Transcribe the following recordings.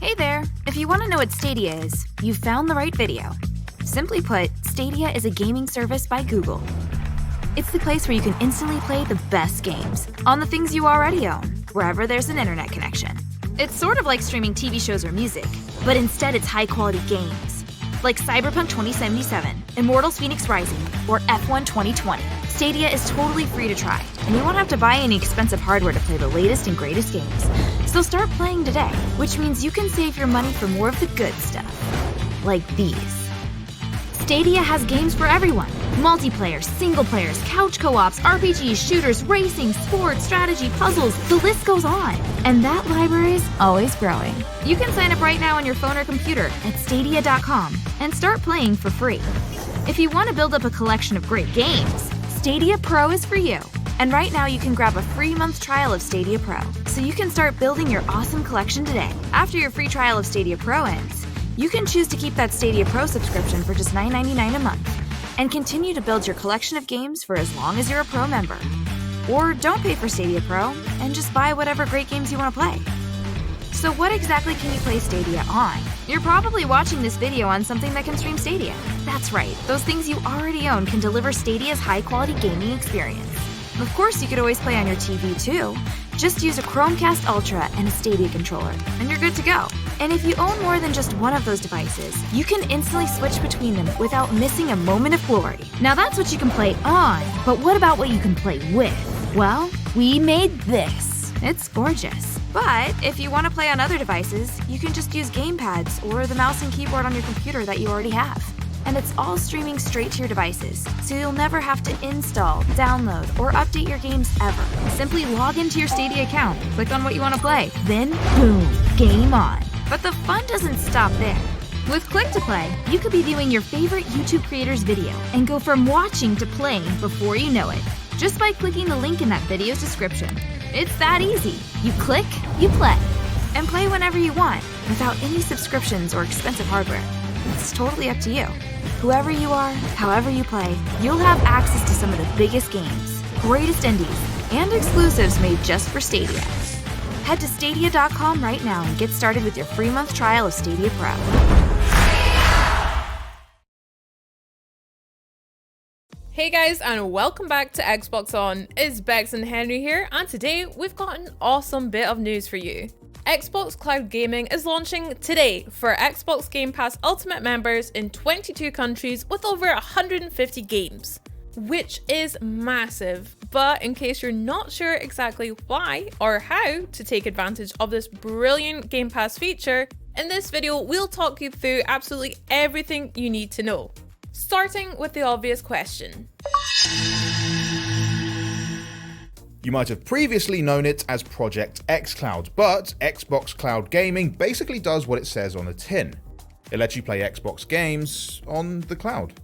Hey there! If you want to know what Stadia is, you found the right video. Simply put, Stadia is a gaming service by Google. It's the place where you can instantly play the best games on the things you already own, wherever there's an internet connection. It's sort of like streaming TV shows or music, but instead it's high-quality games, like Cyberpunk 2077, Immortals Phoenix Rising, or F1 2020. Stadia is totally free to try, and you won't have to buy any expensive hardware to play the latest and greatest games. So start playing today, which means you can save your money for more of the good stuff, like these. Stadia has games for everyone. Multiplayer, single players, couch co-ops, RPGs, shooters, racing, sports, strategy, puzzles, the list goes on. And that library is always growing. You can sign up right now on your phone or computer at stadia.com and start playing for free. If you want to build up a collection of great games, Stadia Pro is for you. And right now you can grab a free month trial of Stadia Pro, so you can start building your awesome collection today. After your free trial of Stadia Pro ends, you can choose to keep that Stadia Pro subscription for just $9.99 a month and continue to build your collection of games for as long as you're a Pro member. Or don't pay for Stadia Pro and just buy whatever great games you want to play. So what exactly can you play Stadia on? You're probably watching this video on something that can stream Stadia. That's right, those things you already own can deliver Stadia's high-quality gaming experience. Of course, you could always play on your TV too. Just use a Chromecast Ultra and a Stadia controller, and you're good to go. And if you own more than just one of those devices, you can instantly switch between them without missing a moment of glory. Now that's what you can play on, but what about what you can play with? Well, we made this. It's gorgeous. But if you want to play on other devices, you can just use gamepads or the mouse and keyboard on your computer that you already have. And it's all streaming straight to your devices, so you'll never have to install, download, or update your games ever. Simply log into your Stadia account, click on what you want to play, then boom, game on. But the fun doesn't stop there. With Click to Play, you could be viewing your favorite YouTube creator's video and go from watching to playing before you know it, just by clicking the link in that video's description. It's that easy. You click, you play, and play whenever you want, without any subscriptions or expensive hardware. It's totally up to you. Whoever you are, however you play, you'll have access to some of the biggest games, greatest indies, and exclusives made just for Stadia. Head to stadia.com right now and get started with your free month trial of Stadia Pro. Hey guys, and welcome back to Xbox On. It's Bex and Henry here, and today we've got an awesome bit of news for you. Xbox Cloud Gaming is launching today for Xbox Game Pass Ultimate members in 22 countries with over 150 games, which is massive. But in case you're not sure exactly why or how to take advantage of this brilliant Game Pass feature, in this video we'll talk you through absolutely everything you need to know. Starting with the obvious question. You might have previously known it as Project xCloud, but Xbox Cloud Gaming basically does what it says on the tin. It lets you play Xbox games on the cloud.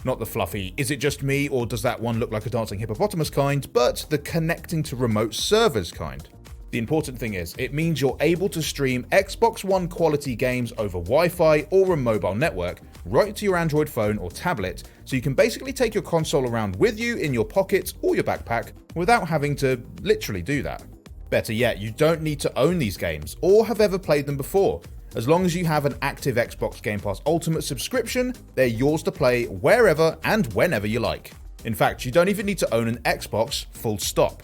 Not the fluffy, is it just me or does that one look like a dancing hippopotamus kind, but the connecting to remote servers kind. The important thing is, it means you're able to stream Xbox One quality games over Wi-Fi or a mobile network right to your Android phone or tablet, so you can basically take your console around with you in your pocket or your backpack without having to literally do that. Better yet, you don't need to own these games or have ever played them before. As long as you have an active Xbox Game Pass Ultimate subscription, they're yours to play wherever and whenever you like. In fact, you don't even need to own an Xbox, full stop.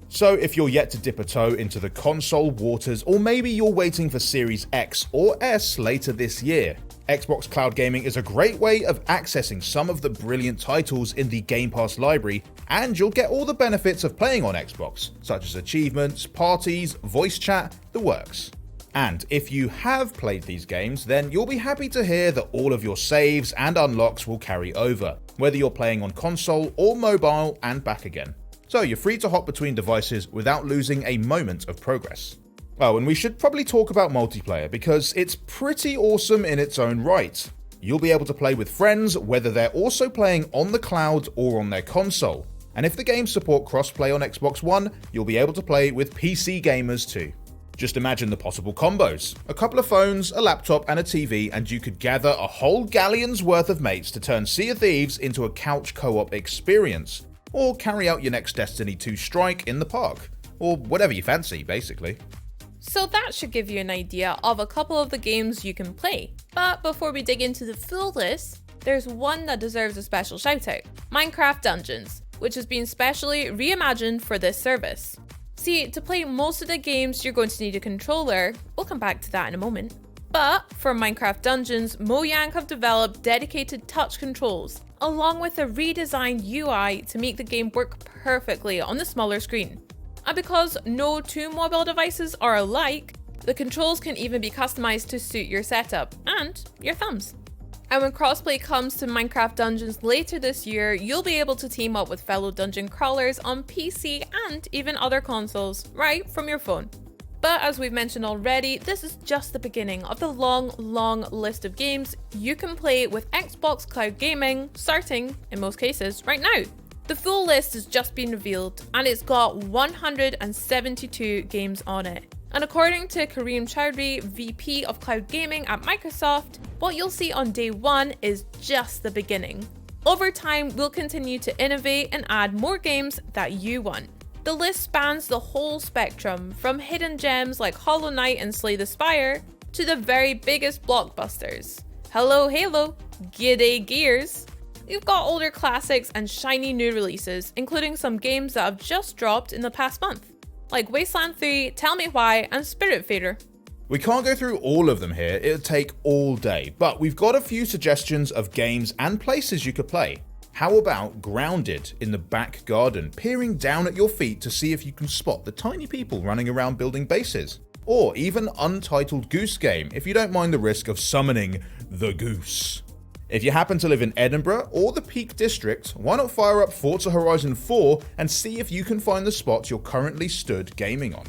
So if you're yet to dip a toe into the console waters, or maybe you're waiting for Series X or S later this year, Xbox Cloud Gaming is a great way of accessing some of the brilliant titles in the Game Pass library, and you'll get all the benefits of playing on Xbox, such as achievements, parties, voice chat, the works. And if you have played these games, then you'll be happy to hear that all of your saves and unlocks will carry over, whether you're playing on console or mobile and back again. So you're free to hop between devices without losing a moment of progress. Oh, and we should probably talk about multiplayer because it's pretty awesome in its own right. You'll be able to play with friends whether they're also playing on the cloud or on their console. And if the games support crossplay on Xbox One, you'll be able to play with PC gamers too. Just imagine the possible combos. A couple of phones, a laptop and a TV, and you could gather a whole galleon's worth of mates to turn Sea of Thieves into a couch co-op experience. Or carry out your next Destiny 2 strike in the park. Or whatever you fancy, basically. So that should give you an idea of a couple of the games you can play. But before we dig into the full list, there's one that deserves a special shout out. Minecraft Dungeons, which has been specially reimagined for this service. See, to play most of the games, you're going to need a controller. We'll come back to that in a moment. But for Minecraft Dungeons, Mojang have developed dedicated touch controls, along with a redesigned UI to make the game work perfectly on the smaller screen. And because no two mobile devices are alike, the controls can even be customized to suit your setup and your thumbs. And when crossplay comes to Minecraft Dungeons later this year, you'll be able to team up with fellow dungeon crawlers on PC and even other consoles, right from your phone. But as we've mentioned already, this is just the beginning of the long list of games you can play with Xbox Cloud Gaming, starting, in most cases, right now. The full list has just been revealed, and it's got 172 games on it. And according to Kareem Chowdhury, VP of Cloud Gaming at Microsoft, what you'll see on day one is just the beginning. Over time, we'll continue to innovate and add more games that you want. The list spans the whole spectrum, from hidden gems like Hollow Knight and Slay the Spire, to the very biggest blockbusters. Hello Halo, G'day Gears. We've got older classics and shiny new releases, including some games that have just dropped in the past month, like Wasteland 3, Tell Me Why, and Spiritfarer. We can't go through all of them here, it'll take all day, but we've got a few suggestions of games and places you could play. How about Grounded in the back garden, peering down at your feet to see if you can spot the tiny people running around building bases? Or even Untitled Goose Game, if you don't mind the risk of summoning the goose. If you happen to live in Edinburgh or the Peak District, why not fire up Forza Horizon 4 and see if you can find the spot you're currently stood gaming on?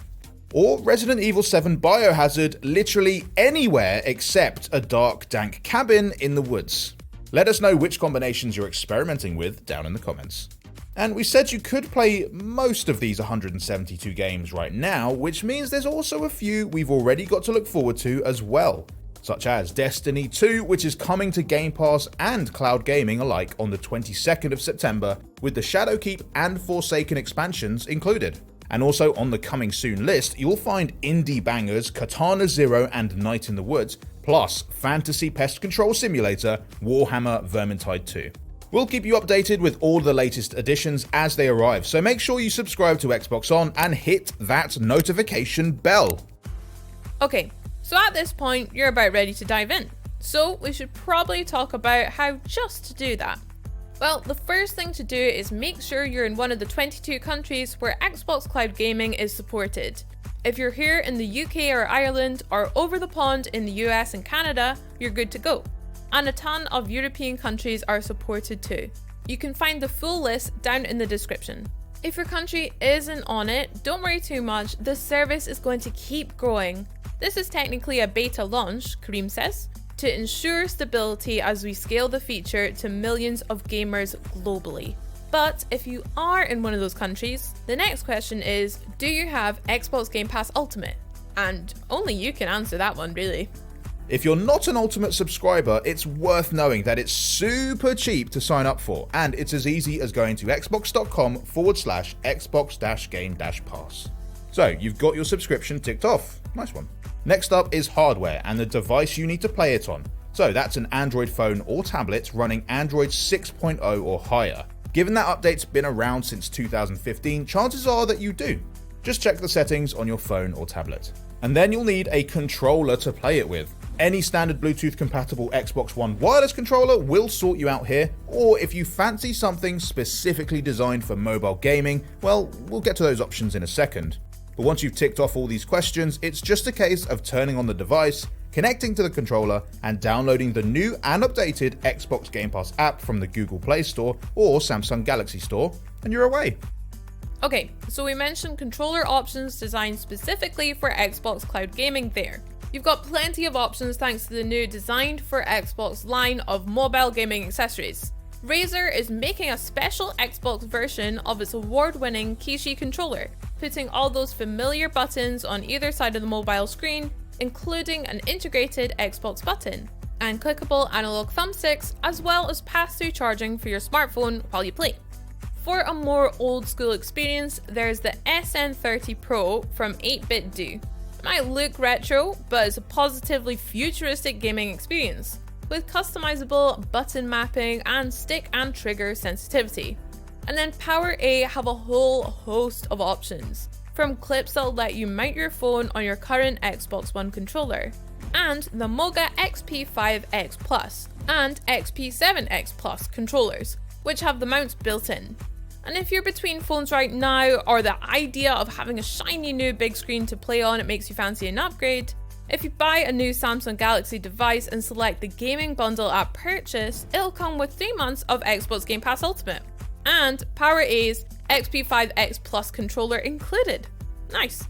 Or Resident Evil 7 Biohazard, literally anywhere except a dark, dank cabin in the woods. Let us know which combinations you're experimenting with down in the comments. And we said you could play most of these 172 games right now, which means there's also a few we've already got to look forward to as well, such as Destiny 2, which is coming to Game Pass and Cloud Gaming alike on the 22nd of September, with the Shadowkeep and Forsaken expansions included. And also on the coming soon list, you'll find indie bangers Katana Zero and Night in the Woods, plus Fantasy Pest Control Simulator, Warhammer Vermintide 2. We'll keep you updated with all the latest additions as they arrive, so make sure you subscribe to Xbox On and hit that notification bell. Okay, so at this point, you're about ready to dive in. So we should probably talk about how just to do that. Well, the first thing to do is make sure you're in one of the 22 countries where Xbox Cloud Gaming is supported. If you're here in the UK or Ireland, or over the pond in the US and Canada, you're good to go. And a ton of European countries are supported too. You can find the full list down in the description. If your country isn't on it, don't worry too much, the service is going to keep growing. This is technically a beta launch, Kareem says, to ensure stability as we scale the feature to millions of gamers globally. But if you are in one of those countries, the next question is, do you have Xbox Game Pass Ultimate? And only you can answer that one, really. If you're not an Ultimate subscriber, it's worth knowing that it's super cheap to sign up for, and it's as easy as going to xbox.com/Xbox-Game-Pass. So you've got your subscription ticked off. Nice one. Next up is hardware and the device you need to play it on. So that's an Android phone or tablet running Android 6.0 or higher. Given that update's been around since 2015, chances are that you do. Just check the settings on your phone or tablet. And then you'll need a controller to play it with. Any standard Bluetooth compatible Xbox One wireless controller will sort you out here, or if you fancy something specifically designed for mobile gaming, well, we'll get to those options in a second. But once you've ticked off all these questions, it's just a case of turning on the device, connecting to the controller, and downloading the new and updated Xbox Game Pass app from the Google Play Store or Samsung Galaxy Store, and you're away. Okay, so we mentioned controller options designed specifically for Xbox Cloud Gaming there. You've got plenty of options thanks to the new Designed for Xbox line of mobile gaming accessories. Razer is making a special Xbox version of its award-winning Kishi controller, putting all those familiar buttons on either side of the mobile screen, including an integrated Xbox button, and clickable analog thumbsticks, as well as pass-through charging for your smartphone while you play. For a more old-school experience, there's the SN30 Pro from 8-Bit Do. Might look retro, but it's a positively futuristic gaming experience, with customizable button mapping and stick and trigger sensitivity. And then PowerA have a whole host of options, from clips that'll let you mount your phone on your current Xbox One controller, and the Moga XP5X Plus and XP7X Plus controllers, which have the mounts built in. And if you're between phones right now, or the idea of having a shiny new big screen to play on it makes you fancy an upgrade, if you buy a new Samsung Galaxy device and select the gaming bundle at purchase, it'll come with 3 months of Xbox Game Pass Ultimate, and PowerA's XP5X Plus controller included. Nice.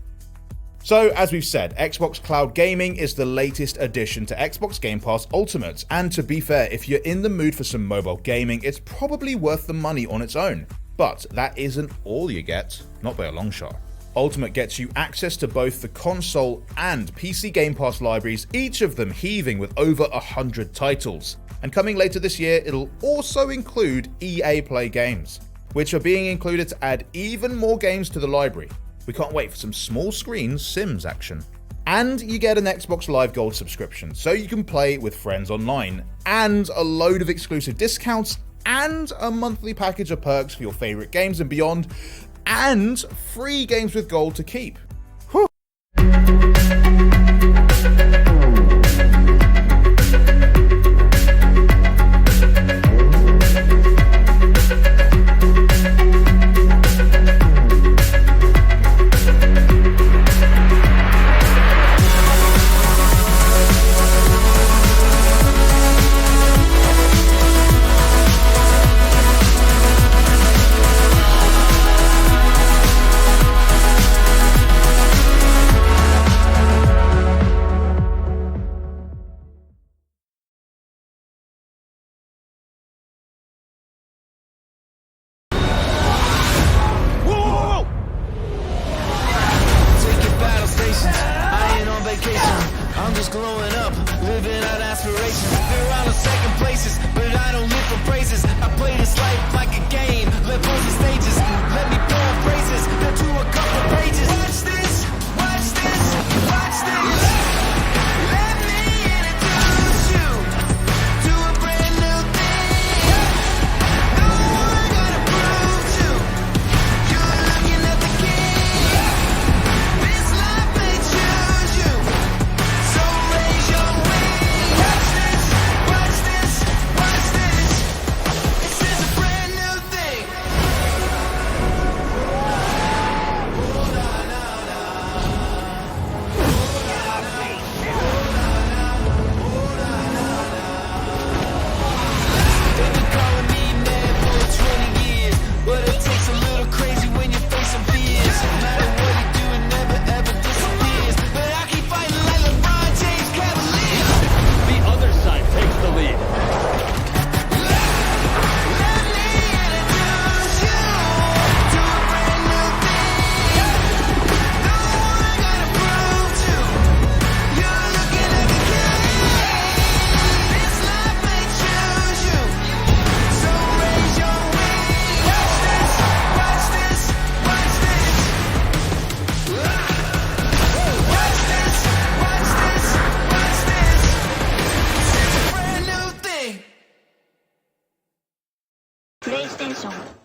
So, as we've said, Xbox Cloud Gaming is the latest addition to Xbox Game Pass Ultimate, and to be fair, if you're in the mood for some mobile gaming, it's probably worth the money on its own. But that isn't all you get, not by a long shot. Ultimate gets you access to both the console and PC Game Pass libraries, each of them heaving with over 100 titles. And coming later this year, it'll also include EA Play games, which are being included to add even more games to the library. We can't wait for some small screen Sims action. And you get an Xbox Live Gold subscription, so you can play with friends online, and a load of exclusive discounts, and a monthly package of perks for your favorite games and beyond, and free games with gold to keep. Whew. I'm just glowing up, living out aspirations. They're all in second places, but I don't live for praises. I play this life like a game, let both the stages. Let me pour phrases, they're to a couple pages. Watch this, watch this, watch this. Let me introduce you to a brand new thing. No one gotta prove to. You're looking at the king. This life may choose you. So raise your wings. Watch this, watch this, watch this. This is a brand new thing. ステーション